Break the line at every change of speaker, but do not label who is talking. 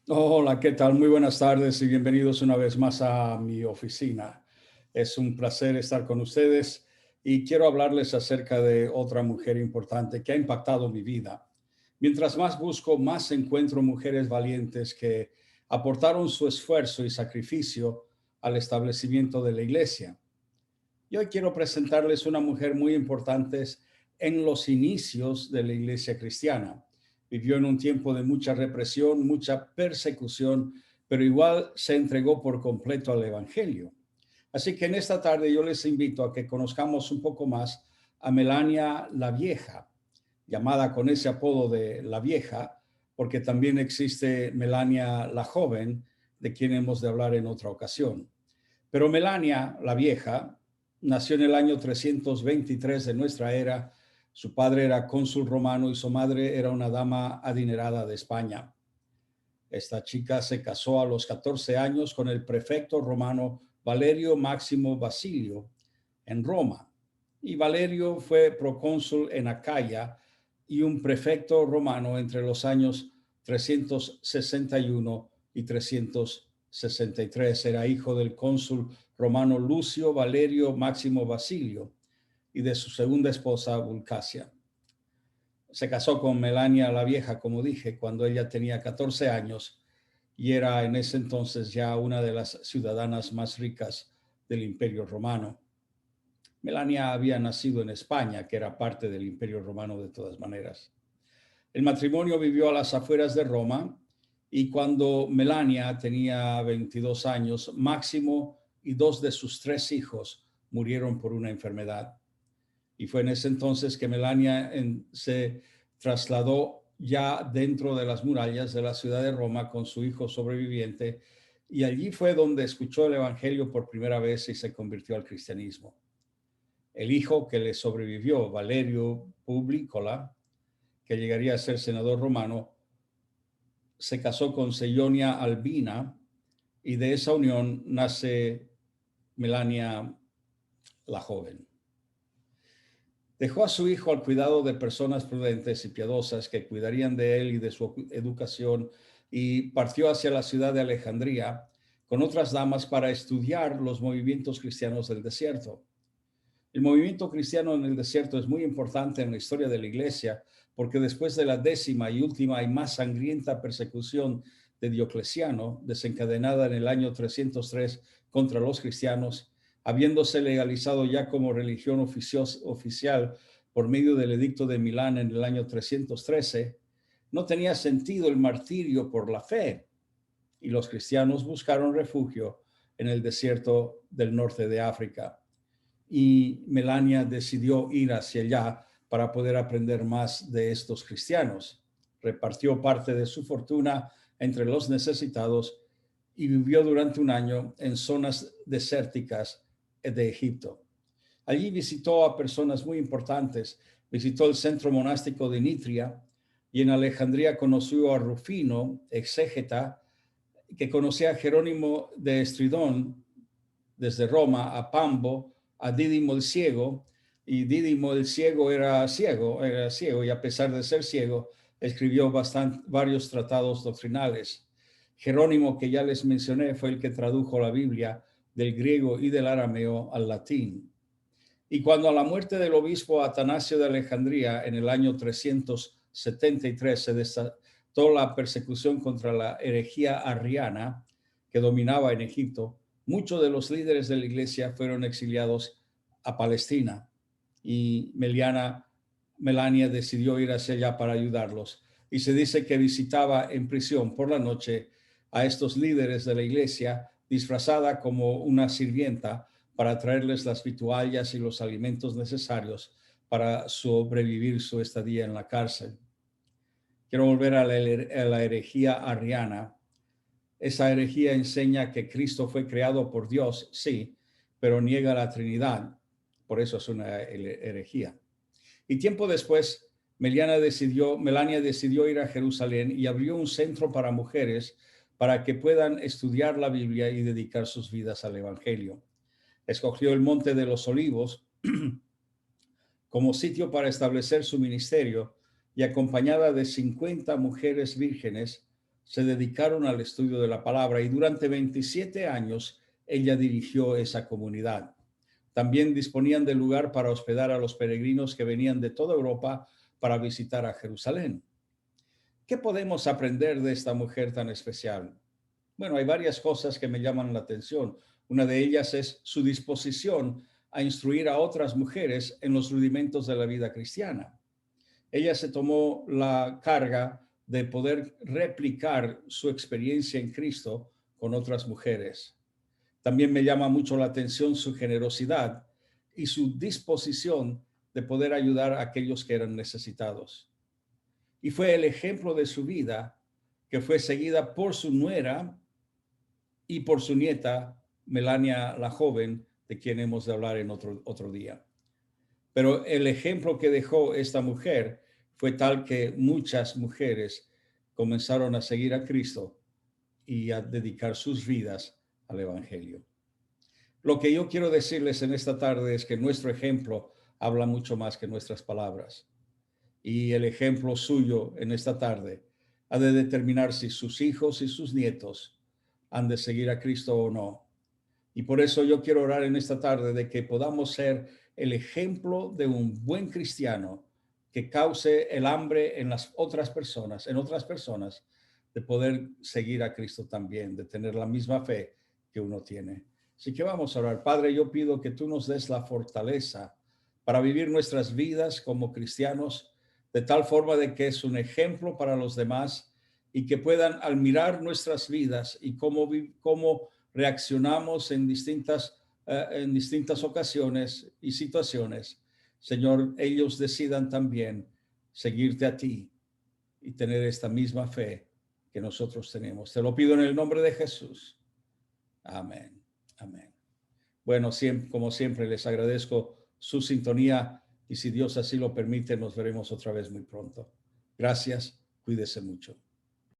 Hola, ¿qué tal? Muy buenas tardes y bienvenidos una vez más a mi oficina. Es un placer estar con ustedes y quiero hablarles acerca de otra mujer importante que ha impactado mi vida. Mientras más busco, más encuentro mujeres valientes que aportaron su esfuerzo y sacrificio al establecimiento de la iglesia. Y hoy quiero presentarles una mujer muy importante en los inicios de la iglesia cristiana. Vivió en un tiempo de mucha represión, mucha persecución, pero igual se entregó por completo al evangelio. Así que en esta tarde yo les invito a que conozcamos un poco más a Melania la Vieja, llamada con ese apodo de la Vieja, porque también existe Melania la Joven, de quien hemos de hablar en otra ocasión. Pero Melania, la vieja, nació en el año 323 de nuestra era. Su padre era cónsul romano y su madre era una dama adinerada de España. Esta chica se casó a los 14 años con el prefecto romano Valerio Máximo Basilio en Roma. Y Valerio fue procónsul en Acaya y un prefecto romano entre los años 361 y 363. Era hijo del cónsul romano Lucio Valerio Máximo Basilio y de su segunda esposa Vulcasia. Se casó con Melania la Vieja, como dije, cuando ella tenía 14 años y era en ese entonces ya una de las ciudadanas más ricas del Imperio Romano. Melania había nacido en España, que era parte del Imperio Romano de todas maneras. El matrimonio vivió a las afueras de Roma y cuando Melania tenía 22 años, Máximo y dos de sus tres hijos murieron por una enfermedad. Y fue en ese entonces que Melania se trasladó ya dentro de las murallas de la ciudad de Roma con su hijo sobreviviente y allí fue donde escuchó el Evangelio por primera vez y se convirtió al cristianismo. El hijo que le sobrevivió, Valerio Publicola, que llegaría a ser senador romano, se casó con Seionia Albina y de esa unión nace Melania la joven. Dejó a su hijo al cuidado de personas prudentes y piadosas que cuidarían de él y de su educación y partió hacia la ciudad de Alejandría con otras damas para estudiar los movimientos cristianos del desierto. El movimiento cristiano en el desierto es muy importante en la historia de la iglesia porque después de la décima y última y más sangrienta persecución de Diocleciano, desencadenada en el año 303 contra los cristianos, habiéndose legalizado ya como religión oficial por medio del edicto de Milán en el año 313, no tenía sentido el martirio por la fe y los cristianos buscaron refugio en el desierto del norte de África y Melania decidió ir hacia allá para poder aprender más de estos cristianos. Repartió parte de su fortuna entre los necesitados y vivió durante un año en zonas desérticas de Egipto. Allí visitó a personas muy importantes, visitó el centro monástico de Nitria y en Alejandría conoció a Rufino, exégeta, que conocía a Jerónimo de Estridón desde Roma, a Pambo, a Dídimo el ciego, y Dídimo el ciego era ciego, y a pesar de ser ciego, escribió varios tratados doctrinales. Jerónimo, que ya les mencioné, fue el que tradujo la Biblia del griego y del arameo al latín. Y cuando a la muerte del obispo Atanasio de Alejandría en el año 373 se desató la persecución contra la herejía arriana que dominaba en Egipto, muchos de los líderes de la iglesia fueron exiliados a Palestina y Melania decidió ir hacia allá para ayudarlos. Y se dice que visitaba en prisión por la noche a estos líderes de la iglesia disfrazada como una sirvienta para traerles las vituallas y los alimentos necesarios para sobrevivir su estadía en la cárcel. Quiero volver a la herejía arriana. Esa herejía enseña que Cristo fue creado por Dios, sí, pero niega la Trinidad. Por eso es una herejía. Y tiempo después, Melania decidió ir a Jerusalén y abrió un centro para mujeres para que puedan estudiar la Biblia y dedicar sus vidas al Evangelio. Escogió el Monte de los Olivos como sitio para establecer su ministerio y acompañada de 50 mujeres vírgenes, se dedicaron al estudio de la palabra y durante 27 años ella dirigió esa comunidad. También disponían de lugar para hospedar a los peregrinos que venían de toda Europa para visitar a Jerusalén. ¿Qué podemos aprender de esta mujer tan especial? Bueno, hay varias cosas que me llaman la atención. Una de ellas es su disposición a instruir a otras mujeres en los rudimentos de la vida cristiana. Ella se tomó la carga de poder replicar su experiencia en Cristo con otras mujeres. También me llama mucho la atención su generosidad y su disposición de poder ayudar a aquellos que eran necesitados. Y fue el ejemplo de su vida que fue seguida por su nuera y por su nieta, Melania la joven, de quien hemos de hablar en otro día. Pero el ejemplo que dejó esta mujer fue tal que muchas mujeres comenzaron a seguir a Cristo y a dedicar sus vidas al Evangelio. Lo que yo quiero decirles en esta tarde es que nuestro ejemplo habla mucho más que nuestras palabras. Y el ejemplo suyo en esta tarde ha de determinar si sus hijos y sus nietos han de seguir a Cristo o no. Y por eso yo quiero orar en esta tarde de que podamos ser el ejemplo de un buen cristiano que cause el hambre en las otras personas, de poder seguir a Cristo también, de tener la misma fe que uno tiene. Así que vamos a orar. Padre, yo pido que tú nos des la fortaleza para vivir nuestras vidas como cristianos de tal forma de que es un ejemplo para los demás y que puedan al mirar nuestras vidas y cómo reaccionamos en distintas ocasiones y situaciones, Señor, ellos decidan también seguirte a ti y tener esta misma fe que nosotros tenemos. Te lo pido en el nombre de Jesús. Amén. Amén. Bueno, como siempre, les agradezco su sintonía y si Dios así lo permite, nos veremos otra vez muy pronto. Gracias. Cuídese mucho.